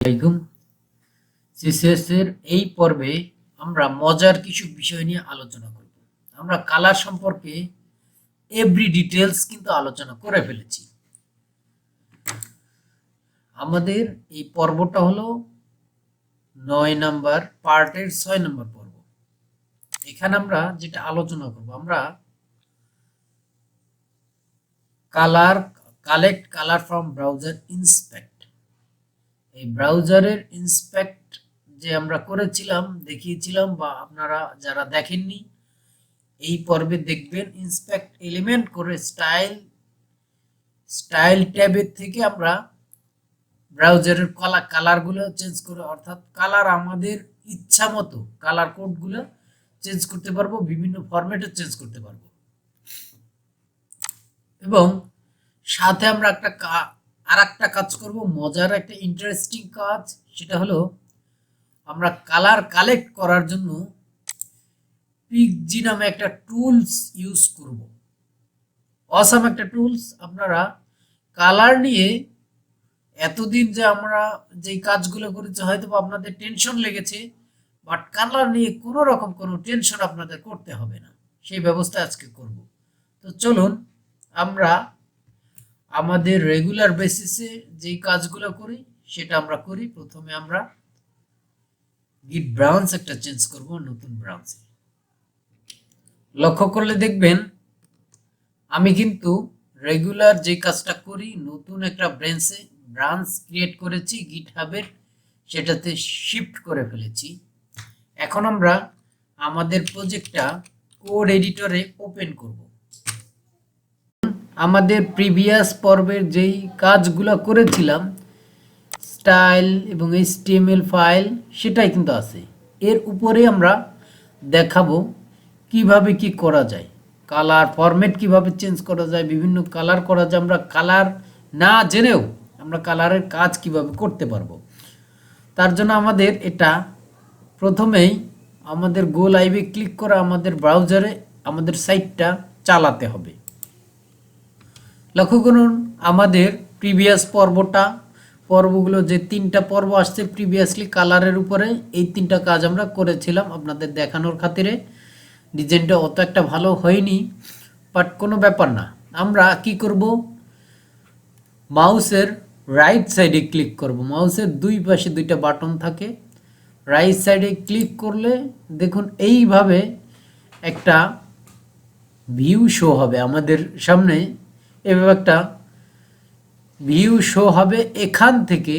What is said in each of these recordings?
আলাইকুম। সিসিএস এর এই পর্বে আমরা মজার কিছু বিষয় নিয়ে আলোচনা করব। আমরা কালার সম্পর্কে এভরি ডিটেলস কিন্তু আলোচনা করে ফেলেছি। আমাদের এই পর্বটা হলো 9 নাম্বার পার্টের 6 নম্বর পর্ব। এখানে আমরা যেটা আলোচনা করব, আমরা collect colour from browser inspect. এই ব্রাউজারের ইন্সপেক্ট যে আমরা করেছিলাম, দেখিয়েছিলাম, বা আপনারা যারা দেখেননি এই পর্বে দেখবেন। ইন্সপেক্ট এলিমেন্ট করে স্টাইল ট্যাবের থেকে আমরা ব্রাউজারের কালারগুলো চেঞ্জ করে, অর্থাৎ কালার আমাদের ইচ্ছা মতো কালার কোডগুলো চেঞ্জ করতে পারবো, বিভিন্ন ফরম্যাটে চেঞ্জ করতে পারবো। এবং সাথে আমরা আরেকটা কাজ করব, মজার একটা ইন্টারেস্টিং কাজ। সেটা হলো আমরা কালার কালেক্ট করার জন্য পিকজি নামে একটা টুলস ইউজ করব। অসাম একটা টুলস। আপনারা কালার নিয়ে এতদিন যে আমরা যে কাজগুলো করেছি, হয়তো আপনাদের টেনশন লেগেছে, বাট কালার নিয়ে কোনো রকম কোনো টেনশন আপনাদের করতে হবে না, সেই ব্যবস্থা আজকে করব। তো চলুন আমরা আমাদের রেগুলার বেসিসে যেই কাজগুলো করি সেটা আমরা করি। প্রথমে আমরা গিট ব্রাউন্স একটা চেঞ্জ করব, নতুন ব্রাউন্সে। লক্ষ্য করলে দেখবেন আমি কিন্তু রেগুলার যে কাজটা করি, নতুন একটা ব্রাঞ্চ ক্রিয়েট করেছি গিটহাবের, সেটাতে শিফট করে ফেলেছি। এখন আমরা আমাদের প্রজেক্টটা কোড এডিটরে ওপেন করব। আমাদের প্রিভিয়াস পর্বের যেই কাজগুলো করেছিলাম, স্টাইল এবং HTML ফাইল, সেটাই কিন্তু আছে। এর উপরে আমরা দেখাবো কিভাবে কি করা যায়, কালার ফরম্যাট কিভাবে চেঞ্জ করা যায়, বিভিন্ন কালার করা যায়। আমরা কালার না জেনেও আমরা কালারের কাজ কিভাবে করতে পারবো। তার জন্য আমাদের এটা প্রথমেই আমাদের গো লাইভে ক্লিক করে আমাদের ব্রাউজারে আমাদের সাইটটা চালাতে হবে। লক্ষ্য করুন আমাদের প্রিভিয়াস পর্বগুলো যে 3টা পর্ব আসছে প্রিভিয়াসলি কালারের উপরে, এই 3টা কাজ আমরা করেছিলাম আপনাদের দেখানোর খাতিরে। ডিজাইনটা অত একটা ভালো হয়নি, বাট কোনো ব্যাপার না। আমরা কি করব, মাউসের রাইট সাইডে ক্লিক করব। মাউসের দুই পাশে 2টা বাটন থাকে, রাইট সাইডে ক্লিক করলে দেখুন এইভাবে একটা ভিউ শো হবে আমাদের সামনে। এভাবে একটা ভিউ শো হবে। এখান থেকে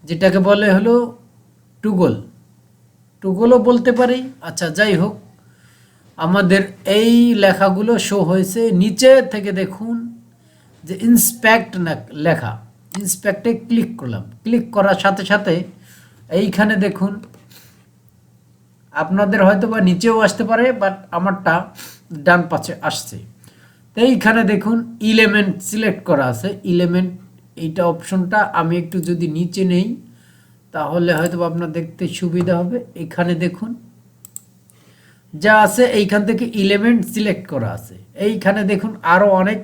যেটাকে বলে হলো টুগলও বলতে পারি। আচ্ছা, যাই হোক, আমাদের এই লেখাগুলো শো হয়েছে। নিচে থেকে দেখুন যে ইন্সপেক্ট লেখা, ইন্সপেক্টে ক্লিক করলাম। ক্লিক করার সাথে সাথে এইখানে দেখুন, আপনাদের হয়তো বা নিচেও আসতে পারে, বাট আমারটা ডান পাশে আসছে। তো এইখানে দেখুন এলিমেন্ট সিলেক্ট করা আছে। এলিমেন্ট এইটা অপশনটা আমি একটু যদি নিচে নেই তাহলে হয়তো আপনার দেখতে সুবিধা হবে। এখানে দেখুন যা আছে, এইখান থেকে এলিমেন্ট সিলেক্ট করা আছে। এইখানে দেখুন আরও অনেক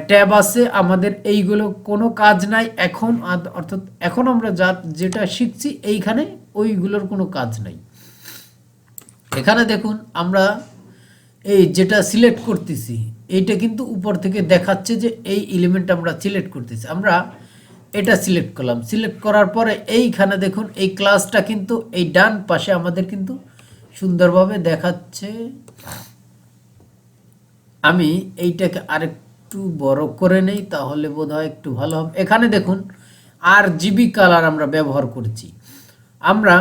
ট্যাব আছে। আমাদের এইগুলো কোনো কাজ নাই এখন, অর্থাৎ এখন আমরা যেটা শিখছি এইখানে ওইগুলোর কোনো কাজ নাই। এখানে দেখুন আমরা এই যেটা সিলেক্ট করতেছি, এইটা কিন্তু উপর থেকে দেখাচ্ছে যে এই এলিমেন্ট আমরা সিলেক্ট করতেছি। আমরা এটা সিলেক্ট করলাম। সিলেক্ট করার পরে এইখানে দেখুন এই ক্লাসটা কিন্তু এই ডান পাশে আমাদের কিন্তু সুন্দরভাবে দেখাচ্ছে। আমি এইটাকে আরেকটু বড় করে নেই, তাহলে বোধহয় একটু ভালো হবে। এখানে দেখুন RGB কালার আমরা ব্যবহার করছি। আমরা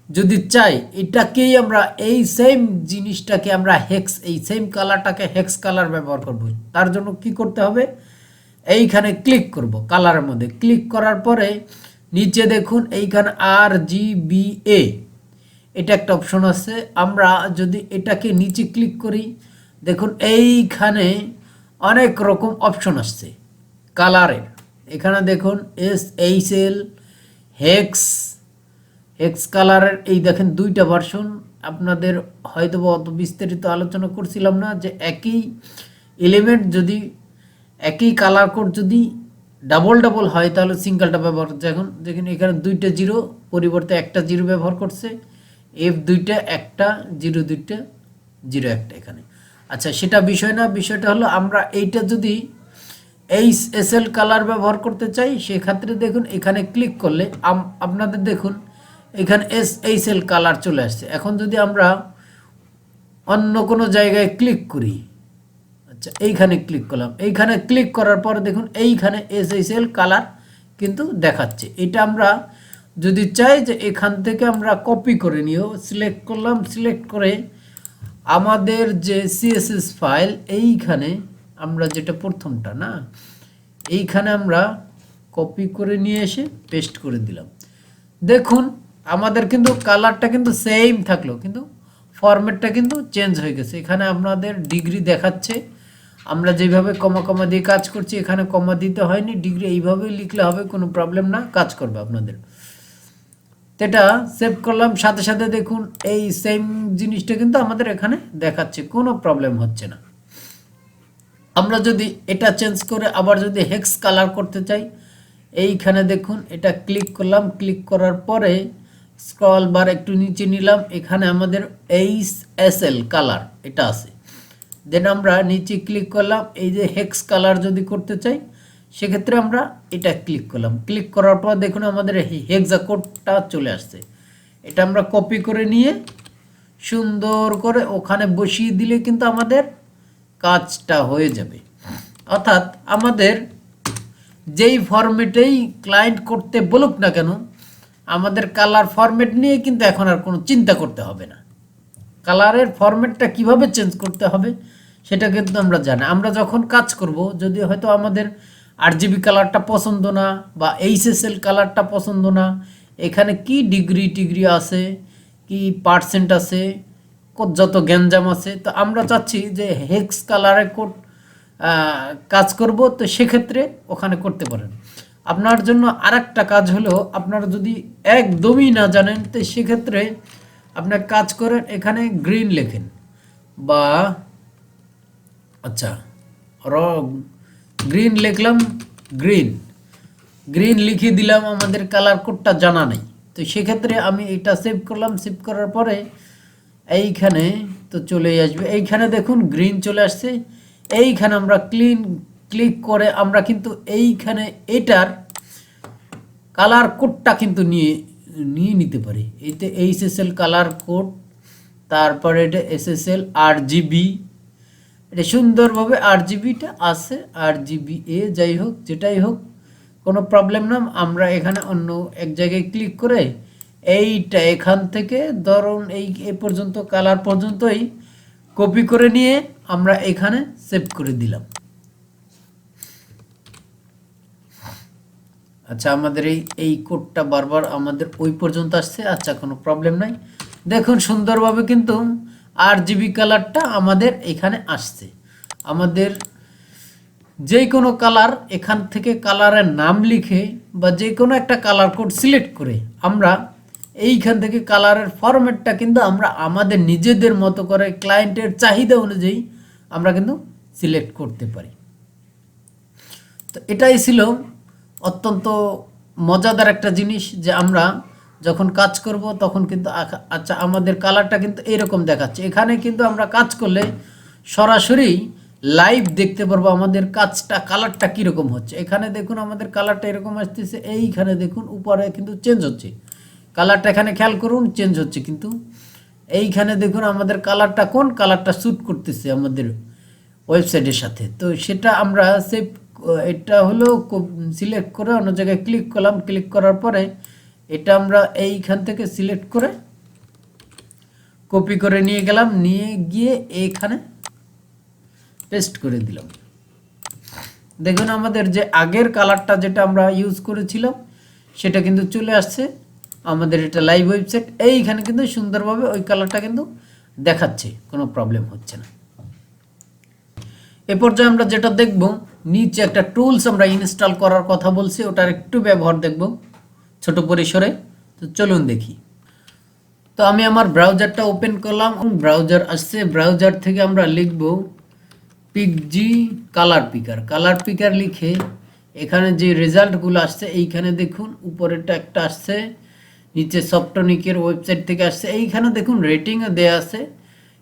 যদি চাই এটাকেই আমরা এই সেম জিনিসটাকে আমরা এই সেম কালারটাকে হেক্স কালার ব্যবহার করব। তার জন্য কি করতে হবে, এইখানে ক্লিক করব। কালারের মধ্যে ক্লিক করার পরে নিচে দেখুন এইখানে RGBA এটা একটা অপশন আছে। আমরা যদি এটাকে নিচে ক্লিক করি, দেখুন এইখানে অনেক রকম অপশন আসছে কালারের। এখানে দেখুন SHL হেক্স কালারের এই দেখেন 2টা ভার্সন। আপনাদের হয়তো অত বিস্তারিত আলোচনা করছিলাম না যে একই এলিমেন্ট যদি একই কালার কোড যদি ডাবল ডাবল হয় তাহলে সিঙ্গেলটা ব্যবহার করছে। এখন দেখুন এখানে দুইটা জিরো পরিবর্তে একটা জিরো ব্যবহার করছে, এফ দুইটা একটা জিরো দুইটা জিরো একটা এখানে। আচ্ছা সেটা বিষয় না, বিষয়টা হলো আমরা এইটা যদি এইচএসএল কালার ব্যবহার করতে চাই সেক্ষেত্রে দেখুন এখানে ক্লিক করলে আপনাদের দেখুন এখানে এইচএসএল কালার চলে আসছে। এখন যদি আমরা অন্য কোনো জায়গায় ক্লিক করি, আচ্ছা এইখানে ক্লিক করলাম, এইখানে ক্লিক করার পর দেখুন এইখানে এসএসএল কালার কিন্তু দেখাচ্ছে। এটা আমরা যদি চাই যে এখান থেকে আমরা কপি করে নিও, সিলেক্ট করলাম, সিলেক্ট করে আমাদের যে সিএসএস ফাইল এইখানে আমরা যেটা প্রথমটা না এইখানে আমরা কপি করে নিয়ে এসে পেস্ট করে দিলাম। দেখুন আমাদের কিন্তু কালারটা কিন্তু সেম থাকলো কিন্তু ফরম্যাটটা কিন্তু চেঞ্জ হয়ে গেছে। এখানে আপনাদের ডিগ্রি দেখাচ্ছে, আমরা যেভাবে কমা কমা দিয়ে কাজ করছি এখানে কমা দিতে হয়নি, ডিগ্রি এইভাবে লিখলে হবে, কোনো প্রবলেম না, কাজ করবে আপনাদের। এটা সেভ করলাম, সাথে সাথে দেখুন এই সেম জিনিসটা কিন্তু আমাদের এখানে দেখাচ্ছে, কোনো প্রবলেম হচ্ছে না। আমরা যদি এটা চেঞ্জ করে আবার যদি হেক্স কালার করতে চাই এইখানে দেখুন এটা ক্লিক করলাম, ক্লিক করার পরে স্ক্রল বার একটু নিচে নিলাম, এখানে আমাদের এইচএসএল কালার এটা আছে। দেন আমরা নিচে ক্লিক করলাম, এই যে হেক্স কালার যদি করতে চাই সেক্ষেত্রে আমরা এটা ক্লিক করলাম, ক্লিক করার পর দেখুন আমাদের হেক্সা কোডটা চলে আসছে। এটা আমরা কপি করে নিয়ে সুন্দর করে ওখানে বসিয়ে দিলে কিন্তু আমাদের কাজটা হয়ে যাবে। অর্থাৎ আমাদের যেই ফরম্যাটেই ক্লায়েন্ট করতে বলুক না কেন আমাদের কালার ফরম্যাট নিয়ে কিন্তু এখন আর কোনো চিন্তা করতে হবে না। কালারের ফরম্যাটটা কিভাবে চেঞ্জ করতে হবে সেটা কিন্তু আমরা জানি। আমরা যখন কাজ করব যদি হয়তো আমাদের আরজিবি কালারটা পছন্দ না বা এইচএসএল কালারটা পছন্দ না, এখানে কি ডিগ্রি টিগ্রি আছে, কি পার্সেন্ট আছে, যত গ্যাঞ্জাম আছে, তো আমরা চাচ্ছি যে হেক্স কালারে কাজ করব, তো সেক্ষেত্রে ওখানে করতে পারেন। আপনার জন্য আরেকটা কাজ হলো আপনারা যদি একদমই না জানেন তো সেক্ষেত্রে আপনার কাজ করেন এখানে গ্রিন লেখেন বা আচ্ছা গ্রিন লিখলাম, গ্রিন লিখে দিলাম, আমাদের কালার কোডটা জানা নেই, তো সেক্ষেত্রে আমি এটা সেভ করলাম, সেভ করার পরে এইখানে তো চলেই আসবে, এইখানে দেখুন গ্রিন চলে আসছে। এইখানে আমরা ক্লিক করে আমরা কিন্তু এইখানে এটার কালার কোডটা কিন্তু নিয়ে নিতে পারি। এতে এইচএসএল কালার কোড, তারপরে এটা এসএসএল আরজিবি, এটা সুন্দরভাবে আরজিবিটা আছে, আরজিবি এ যাই হোক যেটাই হোক কোনো প্রবলেম না। আমরা এখানে অন্য এক জায়গায় ক্লিক করে এইটা এখান থেকে ধরুন এই পর্যন্ত কালার পর্যন্তই কপি করে নিয়ে আমরা এখানে সেভ করে দিলাম। আচ্ছা আমাদের এই কোডটা বারবার আমাদের ওই পর্যন্ত আসছে, আচ্ছা কোনো প্রবলেম নাই। দেখুন সুন্দরভাবে কিন্তু আরজিবি কালারটা আমাদের এখানে আসছে। আমাদের যে কোনো কালার এখান থেকে কালারের নাম লিখে বা যে কোনো একটা কালার কোড সিলেক্ট করে আমরা এইখান থেকে কালারের ফরম্যাটটা কিন্তু আমরা আমাদের নিজেদের মতো করে ক্লায়েন্টের চাহিদা অনুযায়ী আমরা কিন্তু সিলেক্ট করতে পারি। তো এটাই ছিল অত্যন্ত মজাদার একটা জিনিস যে আমরা যখন কাজ করব তখন কিন্তু আচ্ছা আমাদের কালারটা কিন্তু এরকম দেখাচ্ছে। এখানে কিন্তু আমরা কাজ করলে সরাসরি লাইভ দেখতে পারবো আমাদের কাজটা কালারটা কীরকম হচ্ছে। এখানে দেখুন আমাদের কালারটা এরকম আসতেছে, এইখানে দেখুন উপরে কিন্তু চেঞ্জ হচ্ছে কালারটা, এখানে খেয়াল করুন চেঞ্জ হচ্ছে, কিন্তু এইখানে দেখুন আমাদের কালারটা কোন কালারটা শ্যুট করতেছে আমাদের ওয়েবসাইটের সাথে। তো সেটা আমরা সেভ, এটা হলো সিলেক্ট করে অন্য জায়গায় ক্লিক করলাম, ক্লিক করার পরে এটা আমরা এইখান থেকে সিলেক্ট করে কপি করে নিয়ে গেলাম, নিয়ে গিয়ে এইখানে পেস্ট করে দিলাম। দেখুন আমাদের যে আগের কালারটা যেটা আমরা ইউজ করেছিলাম সেটা কিন্তু চলে আসছে আমাদের এটা লাইভ ওয়েবসাইট। এইখানে কিন্তু সুন্দরভাবে ওই কালারটা কিন্তু দেখাচ্ছে, কোনো প্রবলেম হচ্ছে না। এ পর্যায়ে আমরা যেটা দেখব নিচে একটা টুলস আমরা ইনস্টল করার কথা বলছি, ওটার একটু ব্যবহার দেখব ছোট পরিসরে। তো চলুন দেখি। তো আমি আমার ব্রাউজারটা ওপেন করলাম, ব্রাউজার আসছে, ব্রাউজার থেকে আমরা লিখব পিকজি কালার পিকার লিখে এখানে যে রেজাল্টগুলো আসছে এইখানে দেখুন, উপরেরটা একটা আসছে, নিচে সফটনিকের ওয়েবসাইট থেকে আসছে, এইখানে দেখুন রেটিংও দেয়া আছে।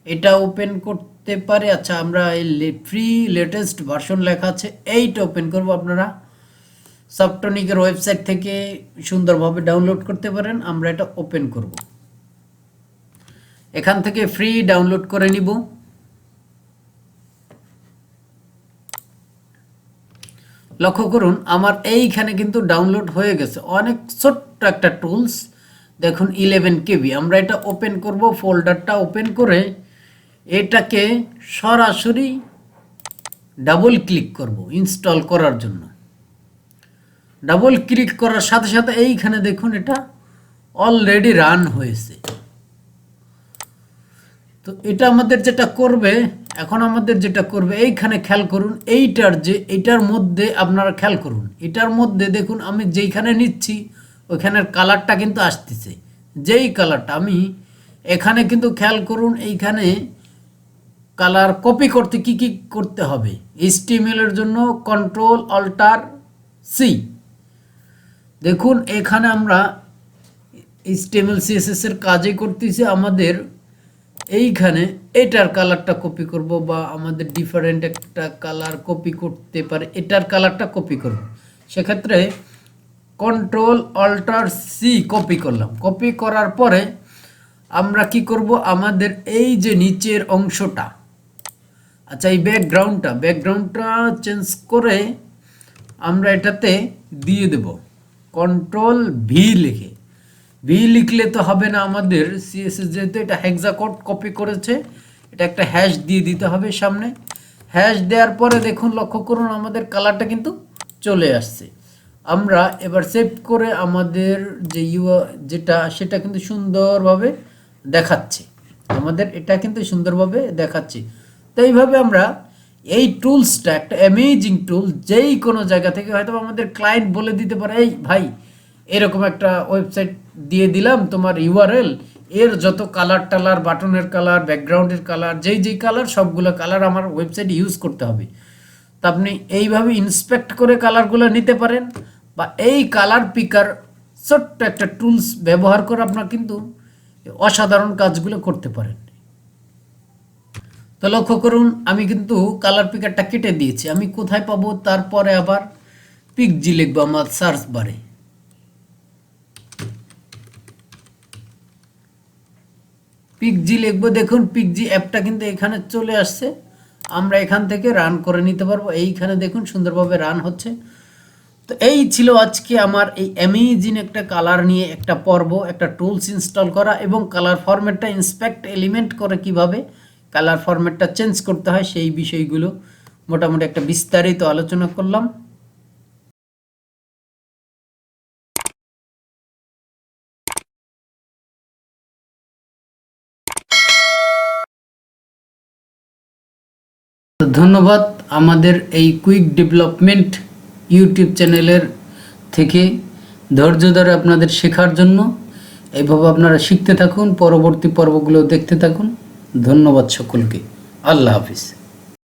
এটা ওপেন করতে পারে। আচ্ছা, আমরা এই ফ্রি লেটেস্ট ভার্সন লেখা আছে, এইটা ওপেন করব। আপনারা সফটনিকের ওয়েবসাইট থেকে সুন্দরভাবে ডাউনলোড করতে পারেন। আমরা এটা ওপেন করব, এখান থেকে ফ্রি ডাউনলোড করে নিব। লক্ষ্য করুন আমার এইখানে কিন্তু ডাউনলোড হয়ে গেছে অনেক ছোট্ট একটা টুলস, দেখুন 11 KB। আমরা এটা ওপেন করব, ফোল্ডারটা ওপেন করে এটাকে সরাসরি ডাবল ক্লিক করব ইনস্টল করার জন্য। ডাবল ক্লিক করার সাথে সাথে এইখানে দেখুন এটা অলরেডি রান হয়েছে। তো এটা আমাদের যেটা করবে, এখন আমাদের যেটা করবে, এইখানে খেয়াল করুন, এইটার মধ্যে আপনারা খেয়াল করুন, এটার মধ্যে দেখুন আমি যেইখানে নিচ্ছি ওইখানের কালারটা কিন্তু আসতেছে, যেই কালারটা আমি এখানে কিন্তু খেয়াল করুন, এইখানে কালার কপি করতে কি কি করতে হবে। HTML এর জন্য Ctrl-Alt-C। দেখুন এখানে আমরা HTML CSS এর কাজই করতেছি, আমাদের এইখানে এটার কালারটা কপি করব, বা আমাদের ডিফারেন্ট একটা কালার কপি করতে পারে, এটার কালারটা কপি করব। সেক্ষেত্রে Ctrl-Alt-C কপি করলাম। কপি করার পরে আমরা কি করব, আমাদের এই যে নিচের অংশটা, আচ্ছা এই ব্যাকগ্রাউন্ডটা চেঞ্জ করে আমরা এটাতে দিয়ে দেব Ctrl-V লিখে। লিখলে তো হবে না, আমাদের CSS যেহেতু এটা হেক্সা কোড কপি করেছে, এটা একটা হ্যাশ দিয়ে দিতে হবে সামনে। হ্যাশ দেওয়ার পরে দেখুন, লক্ষ্য করুন আমাদের কালারটা কিন্তু চলে আসছে। আমরা এবার সেভ করে আমাদের যে যেটা সেটা কিন্তু সুন্দরভাবে দেখাচ্ছে, আমাদের এটা কিন্তু সুন্দরভাবে দেখাচ্ছে। তো এইভাবে আমরা এই টুলসটা একটা অ্যামেজিং টুল, যেই কোনো জায়গা থেকে হয়তো আমাদের ক্লায়েন্ট বলে দিতে পারে, এই ভাই এরকম একটা ওয়েবসাইট দিয়ে দিলাম, তোমার URL এর যত কালার টালার, বাটনের কালার, ব্যাকগ্রাউন্ডের কালার, যেই কালার সবগুলো কালার আমার ওয়েবসাইটে ইউজ করতে হবে। তা আপনি এইভাবে ইন্সপেক্ট করে কালারগুলো নিতে পারেন, বা এই কালার পিকার ছোট্ট একটা টুলস ব্যবহার করে আপনার কিন্তু অসাধারণ কাজগুলো করতে পারেন। তো লক্ষ্য করুন আমি কিন্তু কালার পিকারটা কেটে দিয়েছি। আমি কোথায় পাবো, তারপরে আবার পিকজি লিখবো আমার সার্চ বারে। পিকজি লিখবো, দেখুন পিকজি অ্যাপটা কিন্তু এখানে চলে আসছে। আমরা এখান থেকে রান করে নিতে পারবো। এইখানে দেখুন সুন্দরভাবে রান হচ্ছে। তো এই ছিল আজকে আমার এই অ্যামেজিং একটা কালার নিয়ে একটা পর্ব, একটা টুলস ইনস্টল করা এবং কালার ফরম্যাটটা ইন্সপেক্ট এলিমেন্ট করে কিভাবে কালার ফরম্যাটটা চেঞ্জ করতে হয়, সেই বিষয়গুলো মোটামুটি একটা বিস্তারিত আলোচনা করলাম। ধন্যবাদ আমাদের এই কুইক ডেভেলপমেন্ট ইউটিউব চ্যানেলের থেকে ধৈর্য ধরে আপনাদের শেখার জন্য। এইভাবে আপনারা শিখতে থাকুন, পরবর্তী পর্বগুলো দেখতে থাকুন। ধন্যবাদ সকলকে। আল্লাহ হাফিজ।